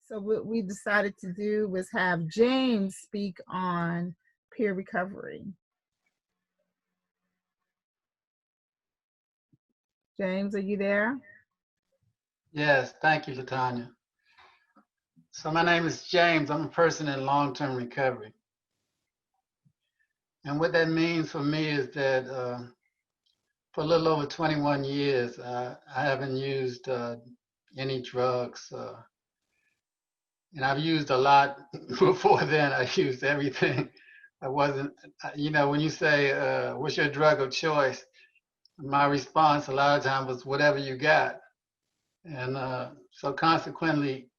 So what we decided to do was have James speak on peer recovery. James, are you there? Yes, thank you, Latanya. So my name is James. I'm a person in long-term recovery. And what that means for me is that for a little over 21 years, I haven't used any drugs. And I've used a lot before then. I used everything. I wasn't, when you say, what's your drug of choice? My response a lot of times was whatever you got. And so consequently,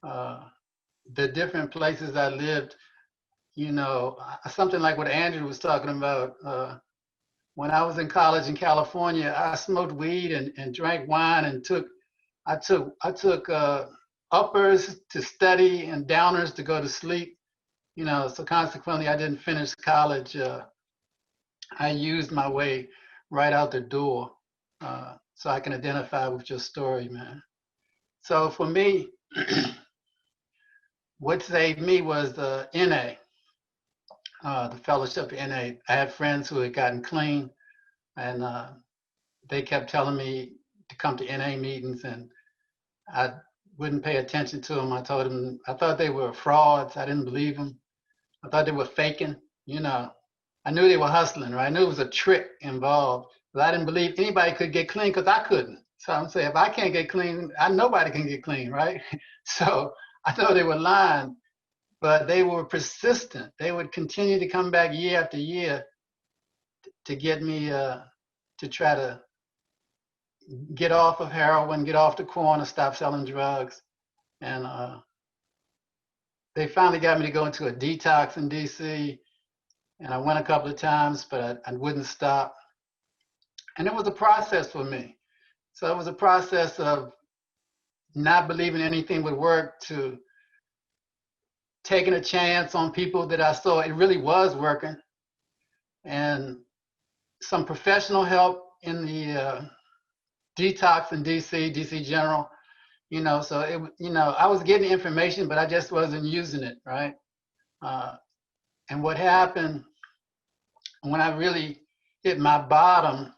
the different places I lived, something like what Andrew was talking about. When I was in college in California, I smoked weed and drank wine and I took uppers to study and downers to go to sleep. So consequently, I didn't finish college. I used my way right out the door, so I can identify with your story, man. So for me, what saved me was the NA, the fellowship NA. I had friends who had gotten clean, and they kept telling me to come to NA meetings, and I wouldn't pay attention to them. I told them I thought they were frauds. I didn't believe them. I thought they were faking. I knew they were hustling, right? I knew it was a trick involved, but I didn't believe anybody could get clean because I couldn't. So I'm saying, if I can't get clean, nobody can get clean, right? So I know they were lying, but they were persistent. They would continue to come back year after year to get me to try to get off of heroin, get off the corner, stop selling drugs. And they finally got me to go into a detox in DC. And I went a couple of times, but I wouldn't stop. And it was a process for me. So it was a process of not believing anything would work to taking a chance on people that I saw it really was working, and some professional help in the detox in DC General. So I was getting information, but I just wasn't using it, right? And what happened when I really hit my bottom,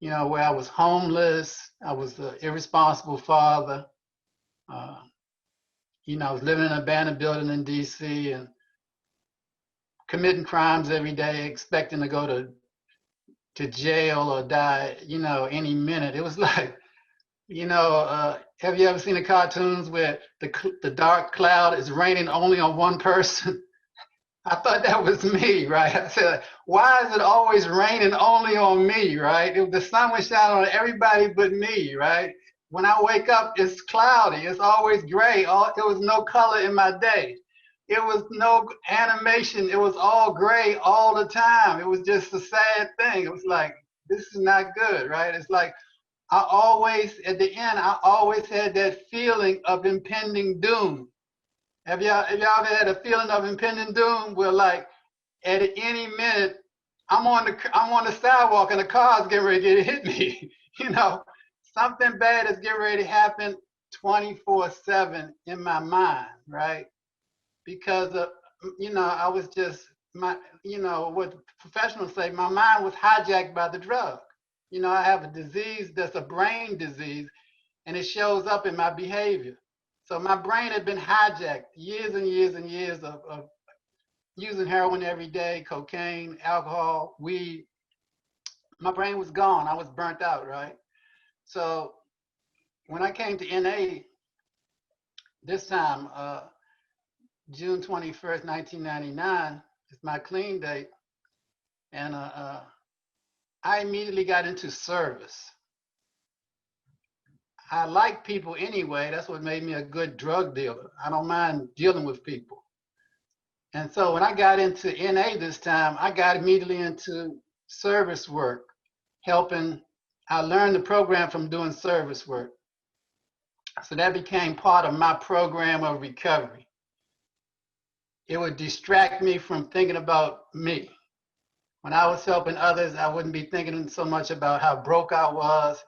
where I was homeless, I was an irresponsible father. I was living in an abandoned building in DC and committing crimes every day, expecting to go to jail or die, any minute. It was like, have you ever seen the cartoons where the dark cloud is raining only on one person? I thought that was me, right? I said, why is it always raining only on me, right? If the sun was shining on everybody but me, right? When I wake up, it's cloudy. It's always gray. There was no color in my day. It was no animation. It was all gray all the time. It was just a sad thing. It was like, this is not good, right? It's like, at the end, I always had that feeling of impending doom. Have y'all ever had a feeling of impending doom where, like, at any minute I'm on the sidewalk and the car's getting ready to hit me? Something bad is getting ready to happen 24/7 in my mind, right? Because I was just what professionals say, my mind was hijacked by the drug. I have a disease that's a brain disease, and it shows up in my behavior. So my brain had been hijacked years and years and years of using heroin every day, cocaine, alcohol, weed. My brain was gone. I was burnt out, right? So when I came to NA this time, June 21st, 1999, is my clean date. And I immediately got into service. I like people anyway. That's what made me a good drug dealer. I don't mind dealing with people. And so when I got into NA this time, I got immediately into service work, helping. I learned the program from doing service work. So that became part of my program of recovery. It would distract me from thinking about me. When I was helping others, I wouldn't be thinking so much about how broke I was,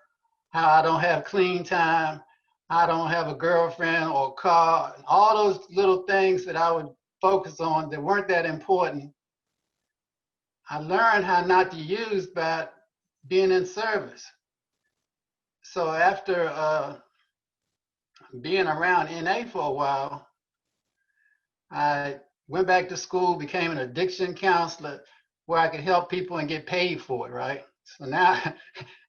how I don't have clean time, I don't have a girlfriend or car, all those little things that I would focus on that weren't that important. I learned how not to use by being in service. So after being around NA for a while, I went back to school, became an addiction counselor where I could help people and get paid for it, right? So now,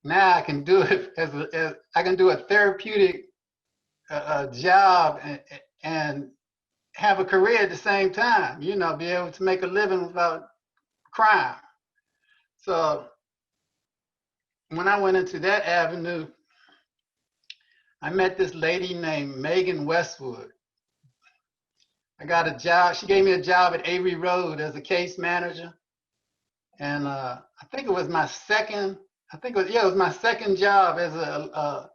now I can do it as I can do a therapeutic job and have a career at the same time, you know, be able to make a living without crime. So when I went into that avenue, I met this lady named Megan Westwood. I got a job. She gave me a job at Avery Road as a case manager. And I think it was my second, it was my second job as a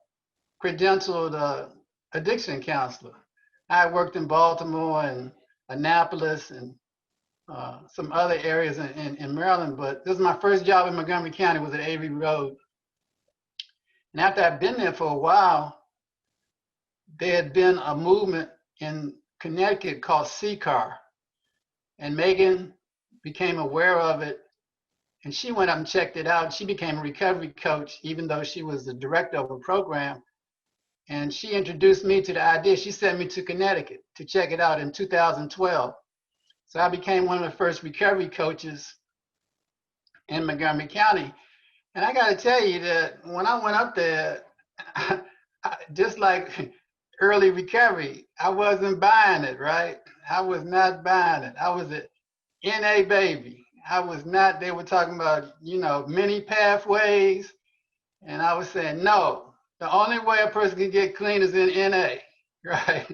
credentialed addiction counselor. I worked in Baltimore and Annapolis and some other areas in Maryland, but this was my first job in Montgomery County, was at Avery Road. And after I'd been there for a while, there had been a movement in Connecticut called CCAR. And Megan became aware of it, and she went up and checked it out. She became a recovery coach, even though she was the director of a program. And she introduced me to the idea. She sent me to Connecticut to check it out in 2012. So I became one of the first recovery coaches in Montgomery County. And I got to tell you that when I went up there, just like early recovery, I wasn't buying it, right? I was not buying it. I was an NA baby. I was not, they were talking about, you know, many pathways. And I was saying, no, the only way a person can get clean is in NA, right?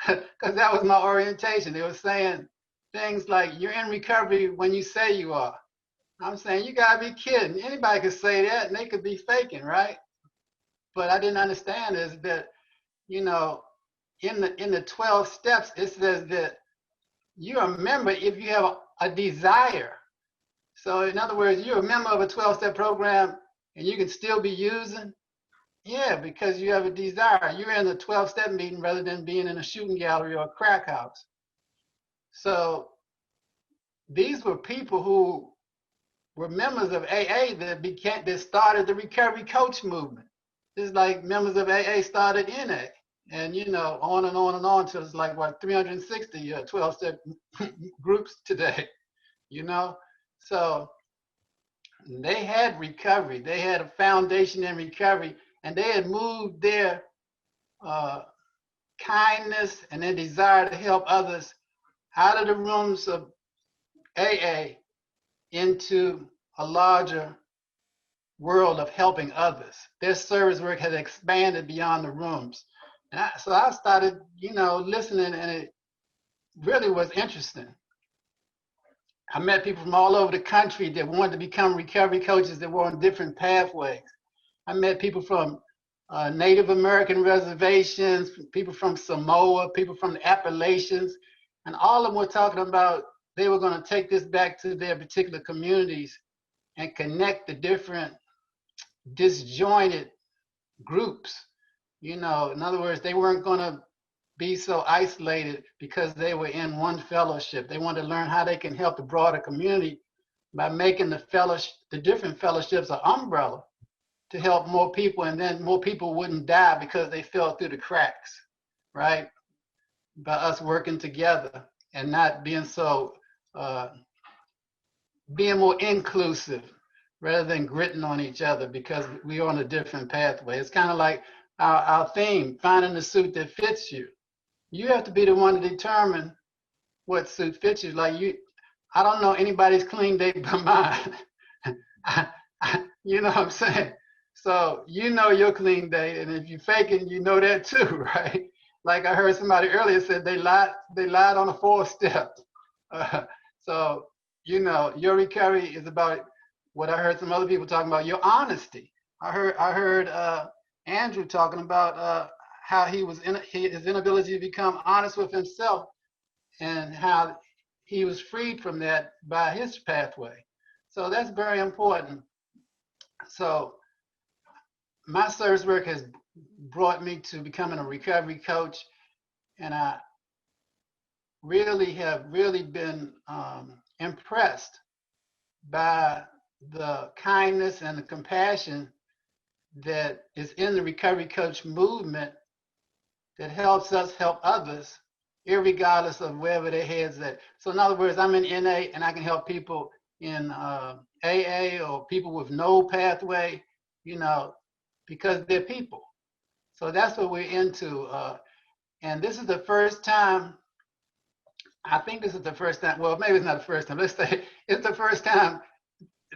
Because that was my orientation. They were saying things like, you're in recovery when you say you are. I'm saying, you gotta be kidding. Anybody could say that and they could be faking, right? But I didn't understand is that, you know, in the 12 steps, it says that you're a member if you have a desire. So in other words, you're a member of a 12-step program and you can still be using. Yeah, because you have a desire. You're in the 12-step meeting rather than being in a shooting gallery or a crack house. So these were people who were members of AA that started the recovery coach movement. It's like members of AA started NA, and you know, on and on and on till it's like what 360 12-step groups today, you know. So they had recovery. They had a foundation in recovery, and they had moved their kindness and their desire to help others out of the rooms of AA into a larger world of helping others. Their service work has expanded beyond the rooms. And so I started, you know, listening, and it really was interesting. I met people from all over the country that wanted to become recovery coaches that were on different pathways. I met people from Native American reservations, people from Samoa, people from the Appalachians, and all of them were talking about they were going to take this back to their particular communities and connect the different disjointed groups. You know, in other words, they weren't going to be so isolated because they were in one fellowship. They wanted to learn how they can help the broader community by making the different fellowships an umbrella to help more people, and then more people wouldn't die because they fell through the cracks, right? By us working together and not being so, being more inclusive rather than gritting on each other because we're on a different pathway. It's kind of like our theme, finding the suit that fits you. You have to be the one to determine what suit fits you. Like I don't know anybody's clean date but mine. You know what I'm saying? So you know your clean date, and if you're faking, you know that too, right? Like I heard somebody earlier said they lied on a 4-step. So you know your recovery is about what I heard some other people talking about, your honesty. I heard Andrew talking about how he was his inability to become honest with himself, and how he was freed from that by his pathway. So that's very important. So my service work has brought me to becoming a recovery coach. And I have really been impressed by the kindness and the compassion that is in the recovery coach movement that helps us help others, irregardless of wherever their heads at. So in other words, I'm in NA and I can help people in AA or people with no pathway, you know, because they're people. So that's what we're into. And this is the first time, I think this is the first time, well, maybe it's not the first time, let's say it's the first time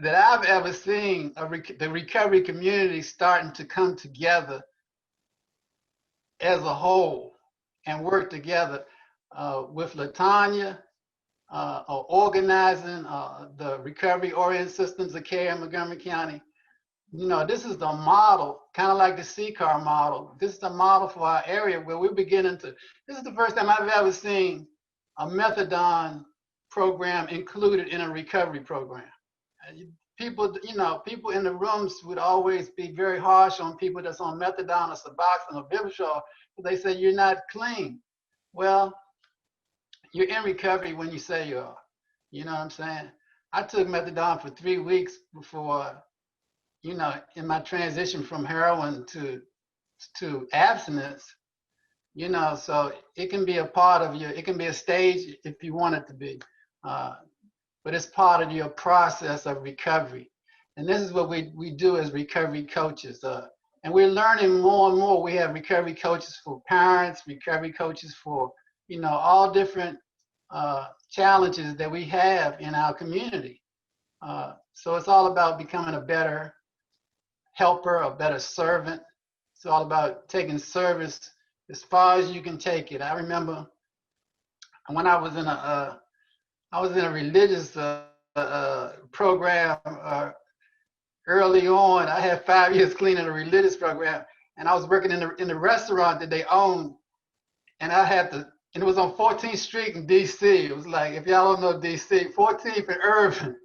that I've ever seen the recovery community starting to come together as a whole and work together with LaTanya organizing the recovery-oriented systems of care in Montgomery County. You know, this is the model, kind of like the CCAR model. This is the model for our area where we're beginning to, this is the first time I've ever seen a methadone program included in a recovery program. People, you know, people in the rooms would always be very harsh on people that's on methadone or Suboxone or Vivitrol. They say you're not clean. Well, you're in recovery when you say you are. You know what I'm saying? I took methadone for 3 weeks before, you know, in my transition from heroin to abstinence, you know, so it can be a part of your, it can be a stage if you want it to be. But it's part of your process of recovery. And this is what we do as recovery coaches. And we're learning more and more. We have recovery coaches for parents, recovery coaches for, you know, all different challenges that we have in our community. So it's all about becoming a better helper, a better servant. It's all about taking service as far as you can take it. I remember when I was in a religious program early on. I had 5 years cleaning a religious program, and I was working in the restaurant that they owned, and I had to, and it was on 14th Street in DC. It was like, if y'all don't know DC, 14th and Irvin,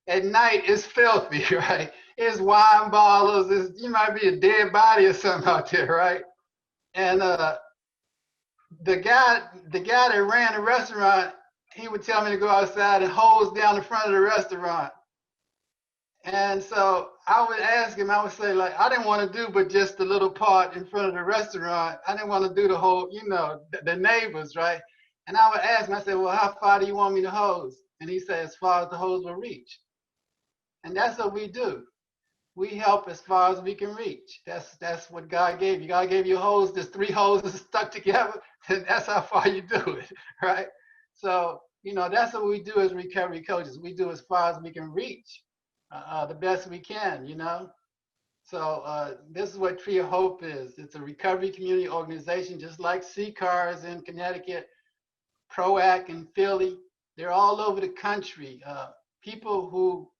at night it's filthy, right? It's wine bottles, you might be a dead body or something out there, right? And the guy that ran the restaurant, he would tell me to go outside and hose down the front of the restaurant. And so I would ask him, I would say, like, I didn't want to do but just the little part in front of the restaurant. I didn't want to do the whole, you know, the neighbors, right? And I would ask him, I said, well, how far do you want me to hose? And he said, as far as the hose will reach. And that's what we do. We help as far as we can reach. That's what God gave you. God gave you a hose, there's 3 hoses stuck together, and that's how far you do it, right? So, you know, that's what we do as recovery coaches. We do as far as we can reach, the best we can, you know? So this is what Tree of Hope is. It's a recovery community organization, just like CCAR is in Connecticut, PROAC in Philly. They're all over the country. People who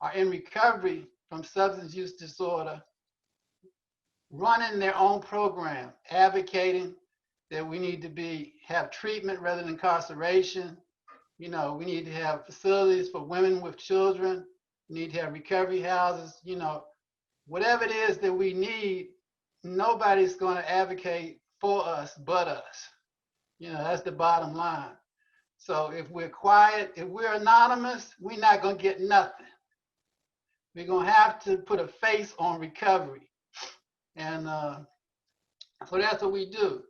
are in recovery from substance use disorder, running their own program, advocating that we need to have treatment rather than incarceration. You know, we need to have facilities for women with children. We need to have recovery houses. You know, whatever it is that we need, nobody's going to advocate for us but us. You know, that's the bottom line. So if we're quiet, if we're anonymous, we're not going to get nothing. We're going to have to put a face on recovery. And so that's what we do.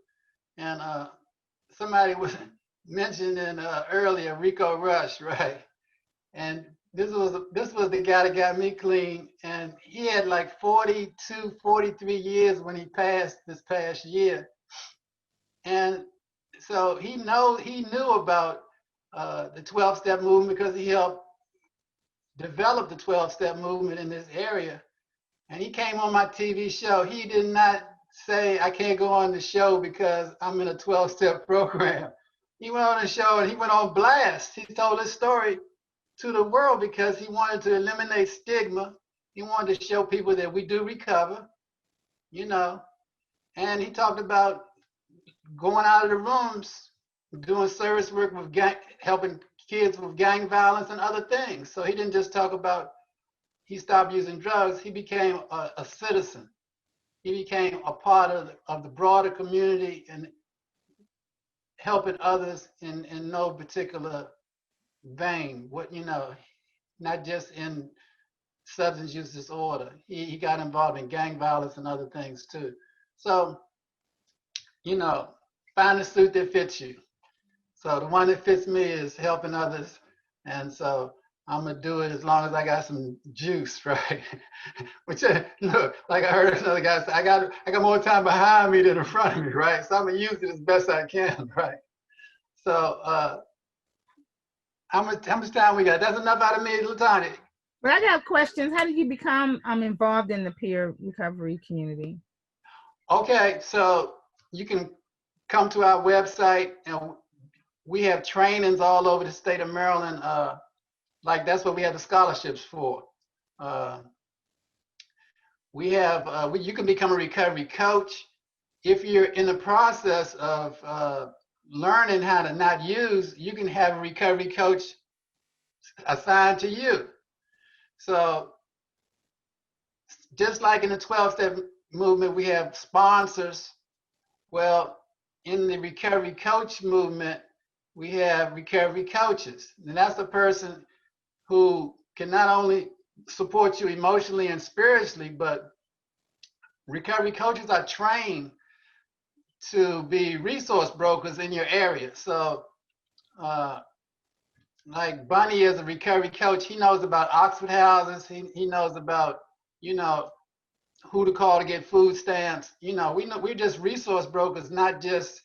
And somebody was mentioning earlier, Rico Rush, right? And this was the guy that got me clean. And he had like 42, 43 years when he passed this past year. And so he knew about the 12-step movement because he helped develop the 12-step movement in this area. And he came on my TV show. He did not say, I can't go on the show because I'm in a 12-step program. He went on the show and he went on blast. He told his story to the world because he wanted to eliminate stigma. He wanted to show people that we do recover, you know. And he talked about going out of the rooms, doing service work with helping kids with gang violence and other things. So he didn't just talk about he stopped using drugs, he became a citizen. he became a part of the broader community and helping others in no particular vein. What, not just in substance use disorder. He got involved in gang violence and other things too. So, find a suit that fits you. So the one that fits me is helping others. And so I'm gonna do it as long as I got some juice, right? Which, look, like I heard another guy say, I got more time behind me than in front of me, right? So I'm gonna use it as best I can, right? So how much time we got? That's enough out of me, Latanya. But I got questions. How did you become involved in the peer recovery community? Okay, so you can come to our website, and we have trainings all over the state of Maryland. Like that's what we have the scholarships for. We have, you can become a recovery coach. If you're in the process of learning how to not use, you can have a recovery coach assigned to you. So just like in the 12-step movement, we have sponsors. Well, in the recovery coach movement, we have recovery coaches. And that's a person who can not only support you emotionally and spiritually, but recovery coaches are trained to be resource brokers in your area. So like Bunny is a recovery coach. He knows about Oxford houses. He knows about, who to call to get food stamps. We're just resource brokers, not just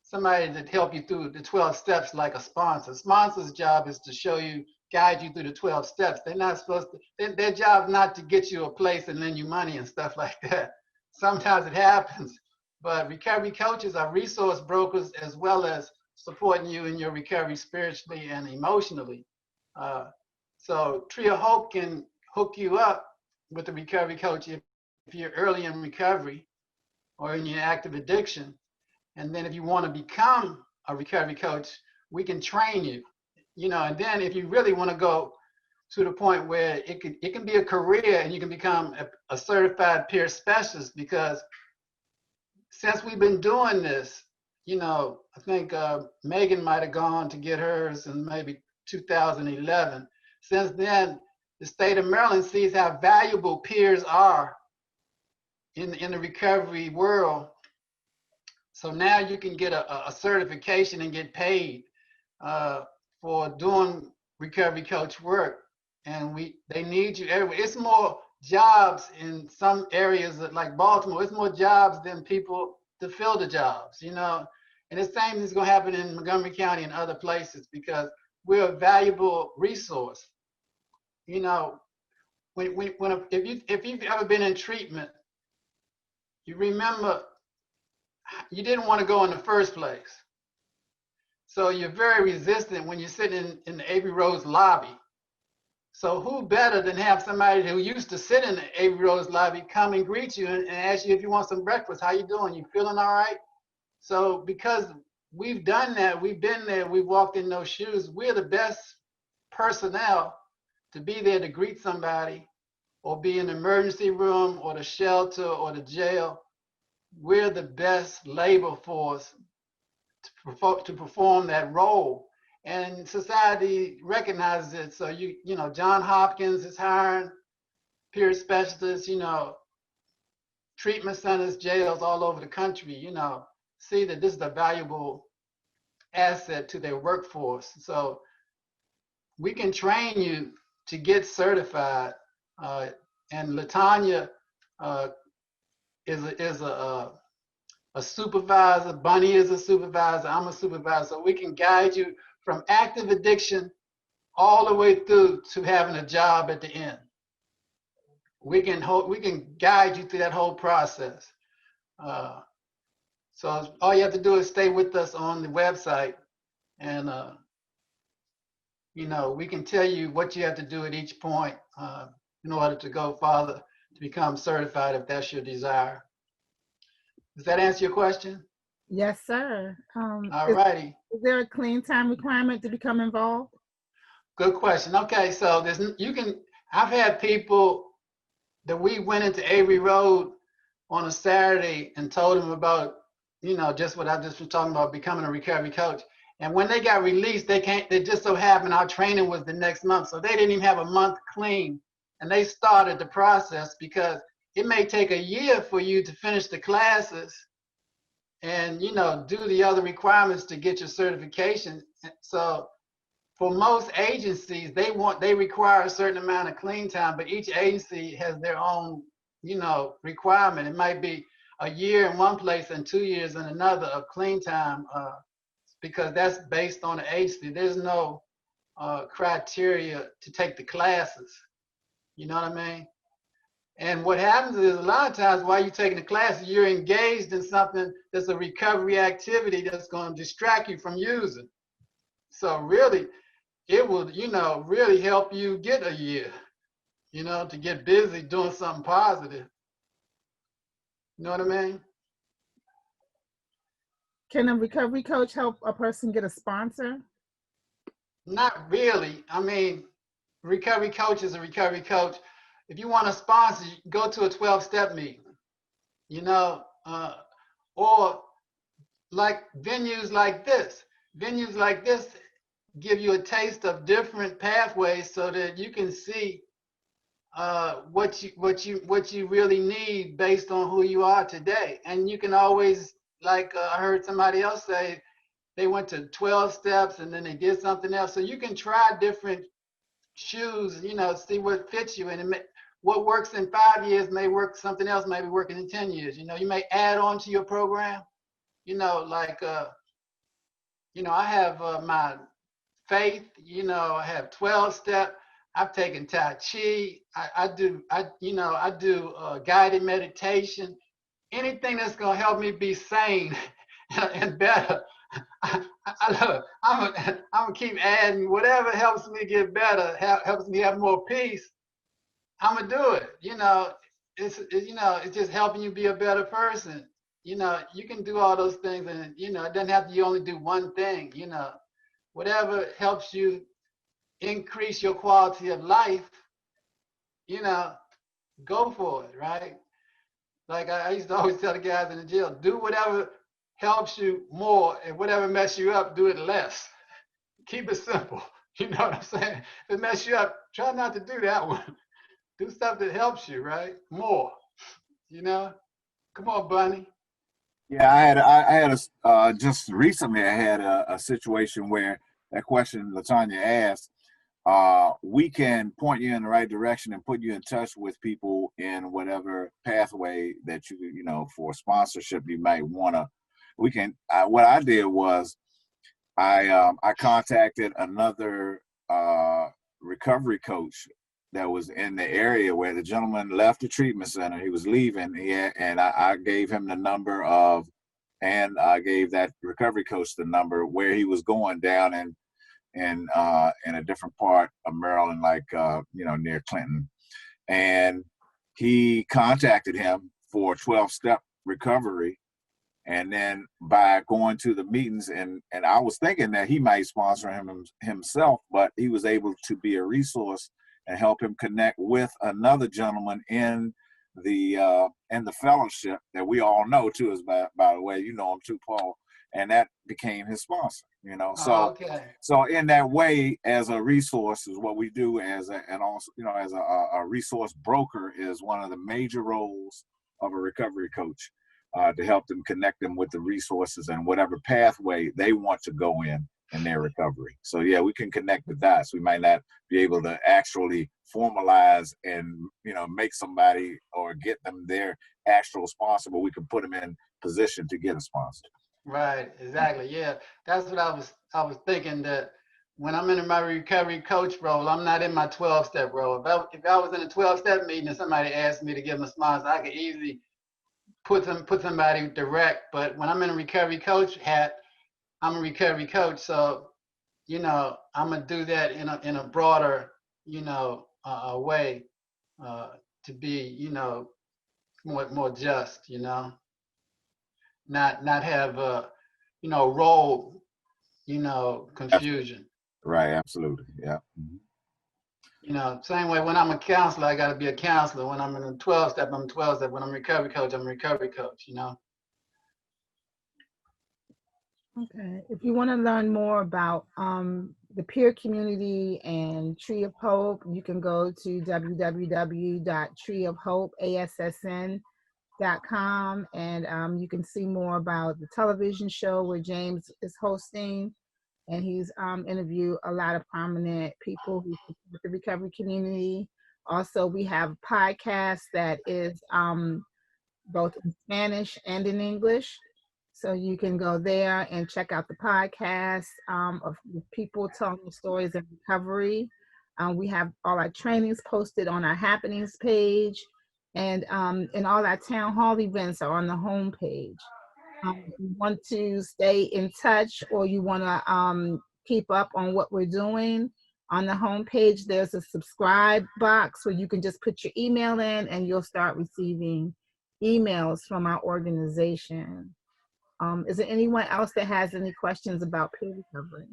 somebody that help you through the 12 steps like a sponsor. Sponsor's job is to show you, guide you through the 12 steps. They're not supposed to, their job is not to get you a place and lend you money and stuff like that. Sometimes it happens, but recovery coaches are resource brokers as well as supporting you in your recovery spiritually and emotionally. So Tree of Hope can hook you up with a recovery coach if you're early in recovery or in your active addiction. And then if you want to become a recovery coach, we can train you, and then if you really want to go to the point where it can be a career and you can become a certified peer specialist, because since we've been doing this, I think Megan might have gone to get hers in maybe 2011. Since then, the state of Maryland sees how valuable peers are in the recovery world. So now you can get a certification and get paid for doing recovery coach work. And they need you everywhere. It's more jobs in some areas like Baltimore. It's more jobs than people to fill the jobs, And the same is going to happen in Montgomery County and other places, because we're a valuable resource. If you've ever been in treatment, you remember you didn't want to go in the first place. So you're very resistant when you're sitting in the Avery Rose lobby. So who better than have somebody who used to sit in the Avery Rose lobby come and greet you and ask you if you want some breakfast. How you doing? You feeling all right? So because we've done that, we've been there, we've walked in those shoes, we're the best personnel to be there to greet somebody or be in the emergency room or the shelter or the jail. We're the best labor force to perform that role. And society recognizes it. So John Hopkins is hiring peer specialists, treatment centers, jails all over the country, see that this is a valuable asset to their workforce. So we can train you to get certified. And Latanya is a supervisor. Bunny is a supervisor. I'm a supervisor. So we can guide you from active addiction all the way through to having a job at the end. We can guide you through that whole process. So all you have to do is stay with us on the website, and we can tell you what you have to do at each point in order to go farther to become certified if that's your desire. Does that answer your question? Yes, sir. All righty. Is there a clean time requirement to become involved? Good question. Okay, so I've had people that we went into Avery Road on a Saturday and told them about, just what I just was talking about, becoming a recovery coach. And when they got released, they just so happened our training was the next month. So they didn't even have a month clean. And they started the process because it may take a year for you to finish the classes and, do the other requirements to get your certification. So for most agencies, they require a certain amount of clean time, but each agency has their own, requirement. It might be a year in one place and 2 years in another of clean time, because that's based on the agency. There's no criteria to take the classes. You know what I mean? And what happens is a lot of times while you're taking the classes, you're engaged in something that's a recovery activity that's going to distract you from using. So really, it will, really help you get a year, to get busy doing something positive. You know what I mean? Can a recovery coach help a person get a sponsor? Not really. I mean, recovery coach is a recovery coach. If you want a sponsor, go to a 12-step meeting, or like venues like this. Venues like this give you a taste of different pathways so that you can see what you really need based on who you are today. And you can always, like I heard somebody else say, they went to 12 steps and then they did something else. So you can try different shoes, see what fits you. And what works in 5 years may work, something else may be working in 10 years. You may add on to your program, like, I have my faith, I have 12-step. I've taken Tai Chi. I do guided meditation. Anything that's going to help me be sane and better. I'm gonna keep adding whatever helps me get better, helps me have more peace. I'm gonna do it. It's just helping you be a better person. You can do all those things, and it doesn't have to you only do one thing. Whatever helps you increase your quality of life, go for it, right? Like I used to always tell the guys in the jail, do whatever helps you more, and whatever mess you up, do it less. Keep it simple. You know what I'm saying? If it mess you up, try not to do that one. Do stuff that helps you, right? More. Come on, Bunny. Yeah, I had just recently I had a situation where that question Latanya asked, we can point you in the right direction and put you in touch with people in whatever pathway that for sponsorship you might want to. We can. What I did was I contacted another recovery coach that was in the area where the gentleman left the treatment center. He was leaving, and I gave him the number and I gave that recovery coach the number where he was going down in a different part of Maryland, like near Clinton, and he contacted him for 12-step recovery. And then by going to the meetings, and I was thinking that he might sponsor himself, but he was able to be a resource and help him connect with another gentleman in the fellowship that we all know too. Is by the way, you know him too, Paul, and that became his sponsor. So in that way, as a resource is what we do, and also as a resource broker is one of the major roles of a recovery coach. To help them connect them with the resources and whatever pathway they want to go in their recovery. So yeah, we can connect the dots. We might not be able to actually formalize and make somebody or get them their actual sponsor, but we can put them in position to get a sponsor. Right, exactly. Yeah, that's what I was thinking, that when I'm in my recovery coach role, I'm not in my 12-step role. If I was in a 12-step meeting and somebody asked me to give them a sponsor, I could easily put somebody direct. But when I'm in a recovery coach hat, I'm a recovery coach, so I'm gonna do that in a broader way, to be more just, not have role confusion. Right, absolutely, yeah. You know, same way when I'm a counselor, I got to be a counselor. When I'm in a 12 step, I'm 12 step. When I'm a recovery coach, I'm a recovery coach, you know. Okay. If you want to learn more about the peer community and Tree of Hope, you can go to www.treeofhopeassn.com, and you can see more about the television show where James is hosting, and he's interviewed a lot of prominent people who support the recovery community. Also, we have a podcast that is both in Spanish and in English. So you can go there and check out the podcast of people telling the stories of recovery. We have all our trainings posted on our happenings page, and all our town hall events are on the homepage. If you want to stay in touch or you want to keep up on what we're doing, on the homepage, there's a subscribe box where you can just put your email in and you'll start receiving emails from our organization. Is there anyone else that has any questions about peer recovery?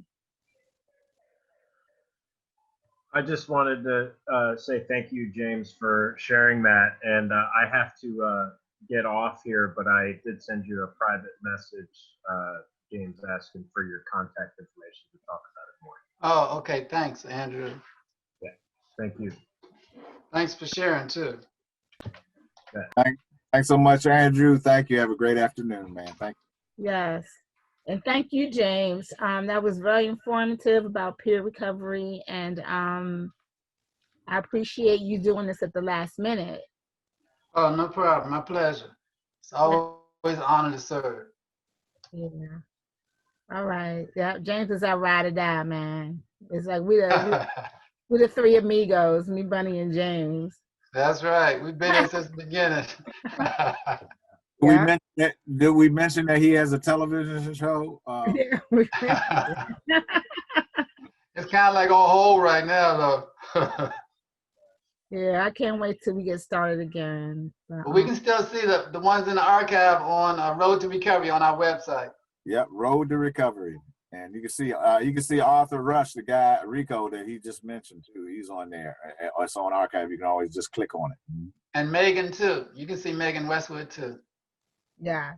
I just wanted to say thank you, James, for sharing that. And I have to get off here, but I did send you a private message, James, asking for your contact information to talk about it more. Oh, okay. Thanks, Andrew. Yeah, thank you. Thanks for sharing too. Thanks so much, Andrew. Thank you. Have a great afternoon, man. Thank you. Yes. And thank you, James. That was very informative about peer recovery, and I appreciate you doing this at the last minute. Oh, no problem. My pleasure. It's always an honor to serve. Yeah. All right. Yeah, James is our ride or die, man. It's like we're the three amigos, me, Bunny, and James. That's right. We've been here since the beginning. Did we mention that he has a television show? Yeah, It's kind of like on hold right now, though. yeah, I can't wait till we get started again. But we can still see the ones in the archive on Road to Recovery on our website. Yep, Road to Recovery, and you can see Arthur Rush, the guy Rico that he just mentioned too. He's on there. It's on archive. You can always just click on it. And Megan too. You can see Megan Westwood too. Yes.